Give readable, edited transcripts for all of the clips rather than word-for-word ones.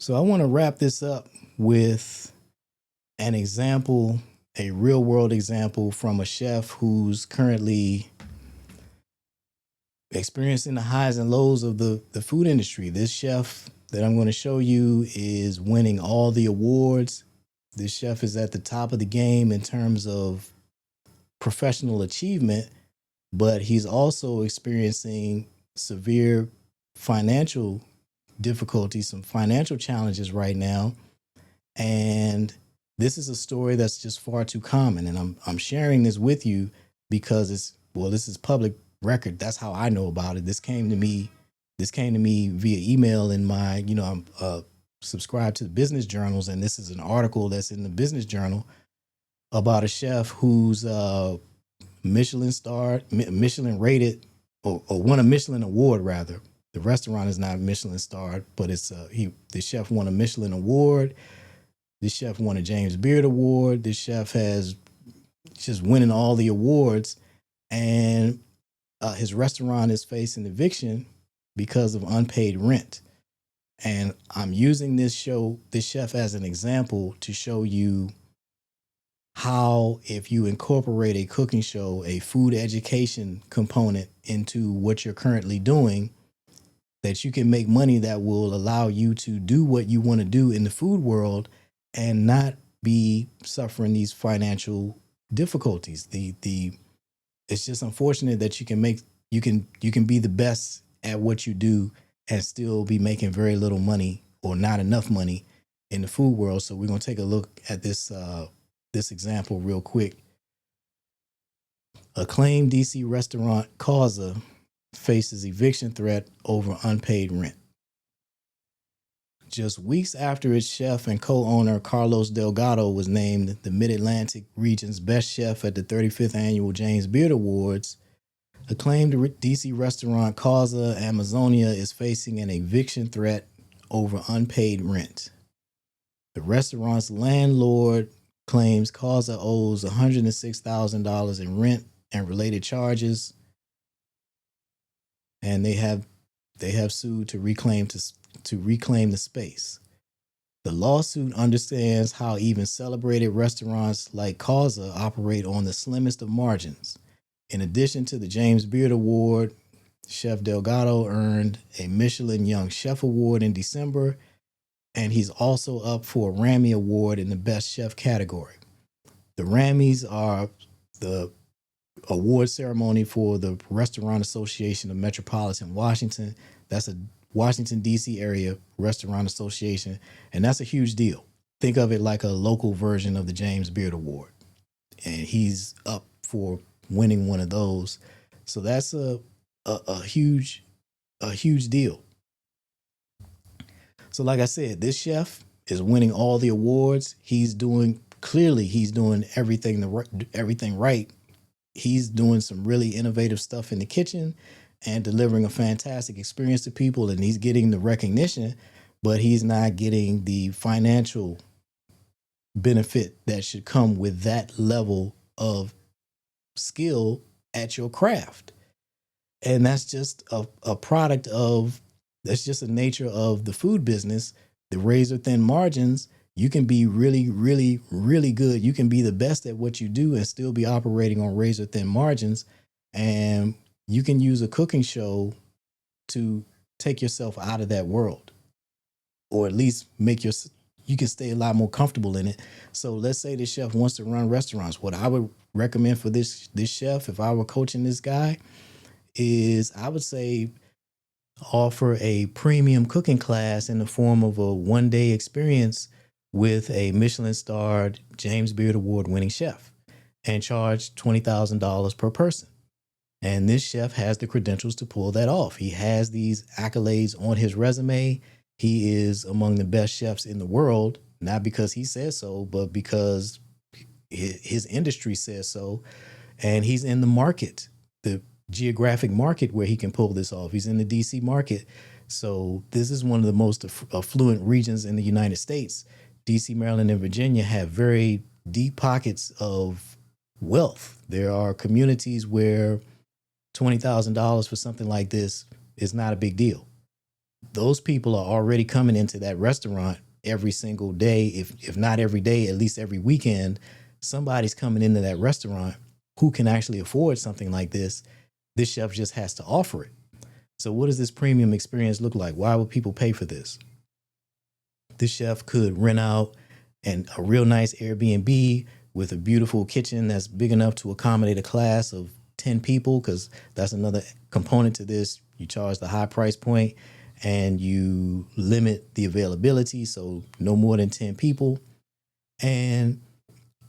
So I want to wrap this up with an example, a real world example from a chef who's currently experiencing the highs and lows of the food industry. This chef that I'm going to show you is winning all the awards. This chef is at the top of the game in terms of professional achievement, but he's also experiencing severe financial difficulties, some financial challenges right now. And this is a story that's just far too common. And I'm sharing this with you because this is public record. That's how I know about it. This came to me via email in my, I'm subscribed to the business journals, and this is an article that's in the business journal about a chef who's Michelin starred, Michelin rated, or won a Michelin award rather. The restaurant is not Michelin starred, but the chef won a Michelin award. This chef won a James Beard Award. This chef has just winning all the awards, and his restaurant is facing eviction because of unpaid rent. And I'm using this chef as an example to show you how, if you incorporate a cooking show, a food education component into what you're currently doing, that you can make money that will allow you to do what you want to do in the food world and not be suffering these financial difficulties. The It's just unfortunate that you can be the best at what you do and still be making very little money or not enough money in the food world. So we're gonna take a look at this example real quick. Acclaimed DC restaurant Causa faces eviction threat over unpaid rent. Just weeks after its chef and co-owner Carlos Delgado was named the Mid-Atlantic region's best chef at the 35th annual James Beard Awards, acclaimed DC restaurant Causa Amazonia is facing an eviction threat over unpaid rent. The restaurant's landlord claims Causa owes $106,000 in rent and related charges, and they have sued to reclaim the space. The lawsuit understands how even celebrated restaurants like Causa operate on the slimmest of margins. In addition to the James Beard Award, Chef Delgado earned a Michelin Young Chef Award in December, and he's also up for a Rammy Award in the Best Chef category. The Rammys are the award ceremony for the Restaurant Association of Metropolitan Washington. That's a Washington, D.C. area restaurant association, and that's a huge deal. Think of it like a local version of the James Beard Award, and he's up for winning one of those. So that's a huge deal. So like I said, this chef is winning all the awards. He's doing everything right. He's doing some really innovative stuff in the kitchen and delivering a fantastic experience to people, and he's getting the recognition, but he's not getting the financial benefit that should come with that level of skill at your craft. And that's just a product of, that's just a nature of the food business, the razor thin margins. You can be really, really, really good. You can be the best at what you do and still be operating on razor thin margins. And you can use a cooking show to take yourself out of that world, or at least you can stay a lot more comfortable in it. So let's say the chef wants to run restaurants. What I would recommend for this chef, if I were coaching this guy, is I would say offer a premium cooking class in the form of a one-day experience with a Michelin-starred James Beard Award winning chef, and charge $20,000 per person. And this chef has the credentials to pull that off. He has these accolades on his resume. He is among the best chefs in the world, not because he says so, but because his industry says so. And he's in the market, the geographic market where he can pull this off. He's in the DC market. So this is one of the most affluent regions in the United States. DC, Maryland, and Virginia have very deep pockets of wealth. There are communities where $20,000 for something like this is not a big deal. those people are already coming into that restaurant every single day. If not every day, at least every weekend, somebody's coming into that restaurant who can actually afford something like this. This chef just has to offer it. So what does this premium experience look like? Why would people pay for this? This chef could rent out a real nice Airbnb with a beautiful kitchen that's big enough to accommodate a class of 10 people, because that's another component to this. You charge the high price point and you limit the availability, so no more than 10 people. And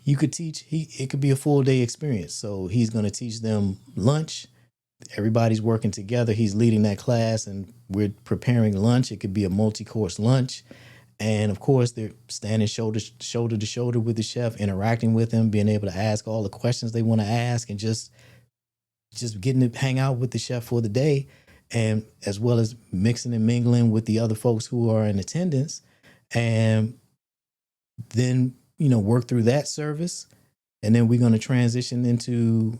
you could teach, it could be a full day experience. So he's going to teach them lunch. Everybody's working together. He's leading that class and we're preparing lunch. It could be a multi-course lunch. And of course, they're standing shoulder to shoulder with the chef, interacting with him, being able to ask all the questions they want to ask, and just getting to hang out with the chef for the day, and as well as mixing and mingling with the other folks who are in attendance. And then, work through that service. And then we're going to transition into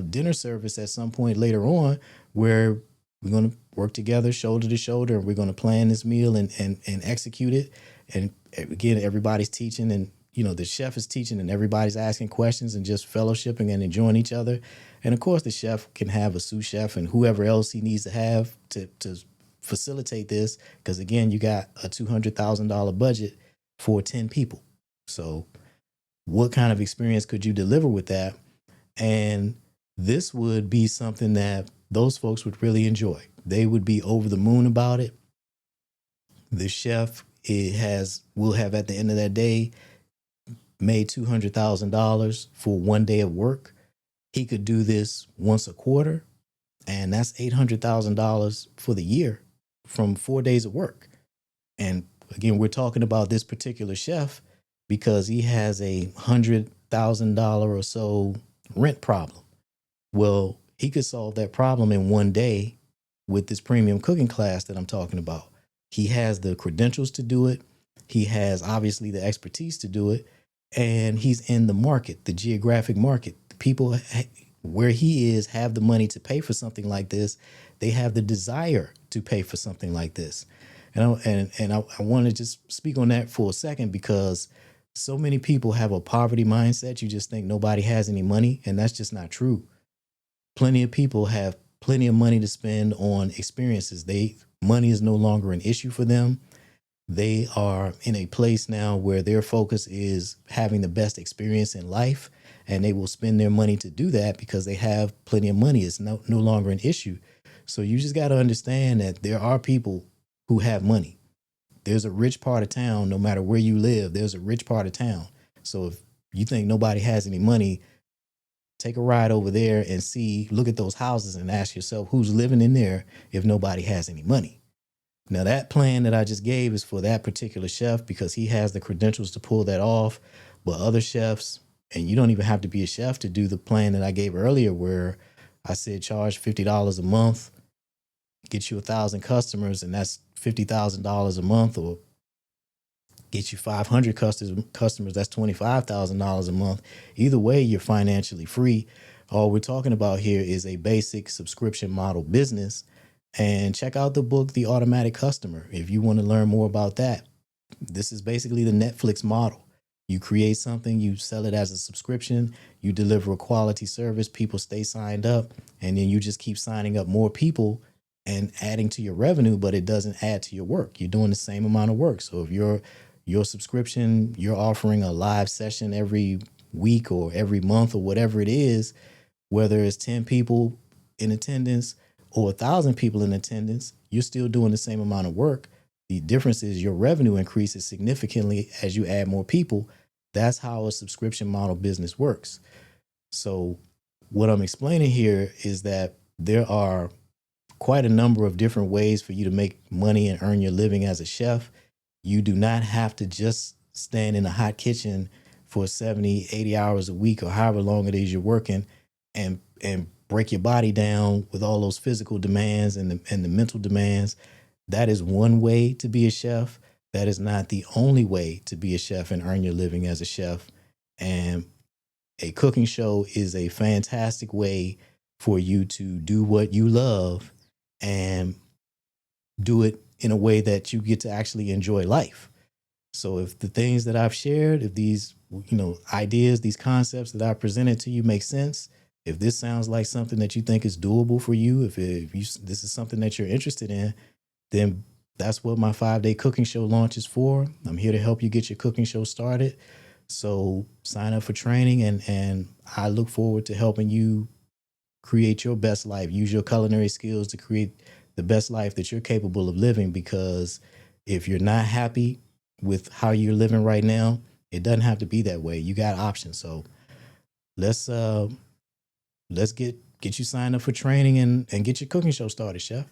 dinner service at some point later on, where we're going to work together shoulder to shoulder, and we're going to plan this meal and execute it. And again, everybody's teaching, and the chef is teaching, and everybody's asking questions and just fellowshipping and enjoying each other. And of course, the chef can have a sous chef and whoever else he needs to have to facilitate this, because again, you got a $200,000 budget for 10 people. So what kind of experience could you deliver with that? And this would be something that those folks would really enjoy. They would be over the moon about it. The chef will have at the end of that day made $200,000 for one day of work. He could do this once a quarter, and that's $800,000 for the year from 4 days of work. And again, we're talking about this particular chef because he has a $100,000 or so rent problem. Well, he could solve that problem in one day with this premium cooking class that I'm talking about. He has the credentials to do it. He has obviously the expertise to do it. And he's in the market, the geographic market. The people where he is have the money to pay for something like this. They have the desire to pay for something like this. And I want to just speak on that for a second, because so many people have a poverty mindset. You just think nobody has any money, and that's just not true. Plenty of people have plenty of money to spend on experiences. Money is no longer an issue for them. They are in a place now where their focus is having the best experience in life, and they will spend their money to do that because they have plenty of money. It's no longer an issue. So you just got to understand that there are people who have money. There's a rich part of town. No matter where you live, there's a rich part of town. So if you think nobody has any money, take a ride over there and look at those houses and ask yourself who's living in there if nobody has any money. Now, that plan that I just gave is for that particular chef because he has the credentials to pull that off. But other chefs, and you don't even have to be a chef to do the plan that I gave earlier, where I said charge $50 a month, get you 1,000 customers, and that's $50,000 a month, or get you 500 customers, that's $25,000 a month. Either way, you're financially free. All we're talking about here is a basic subscription model business. And check out the book, The Automatic Customer, if you want to learn more about that. This is basically the Netflix model. You create something, you sell it as a subscription, you deliver a quality service, people stay signed up, and then you just keep signing up more people and adding to your revenue, but it doesn't add to your work. You're doing the same amount of work. So if your subscription, you're offering a live session every week or every month or whatever it is, whether it's 10 people in attendance or 1,000 people in attendance, you're still doing the same amount of work. The difference is your revenue increases significantly as you add more people. That's how a subscription model business works. So what I'm explaining here is that there are quite a number of different ways for you to make money and earn your living as a chef. You do not have to just stand in a hot kitchen for 70, 80 hours a week or however long it is you're working and break your body down with all those physical demands and the mental demands. That is one way to be a chef. That is not the only way to be a chef and earn your living as a chef. And a cooking show is a fantastic way for you to do what you love and do it in a way that you get to actually enjoy life. So if the things that I've shared, if these, ideas, these concepts that I presented to you make sense, if this sounds like something that you think is doable for you, this is something that you're interested in, then that's what my 5-day cooking show launch is for. I'm here to help you get your cooking show started. So sign up for training, and I look forward to helping you create your best life. Use your culinary skills to create the best life that you're capable of living, because if you're not happy with how you're living right now, it doesn't have to be that way. You got options. So let's get you signed up for training and get your cooking show started, chef.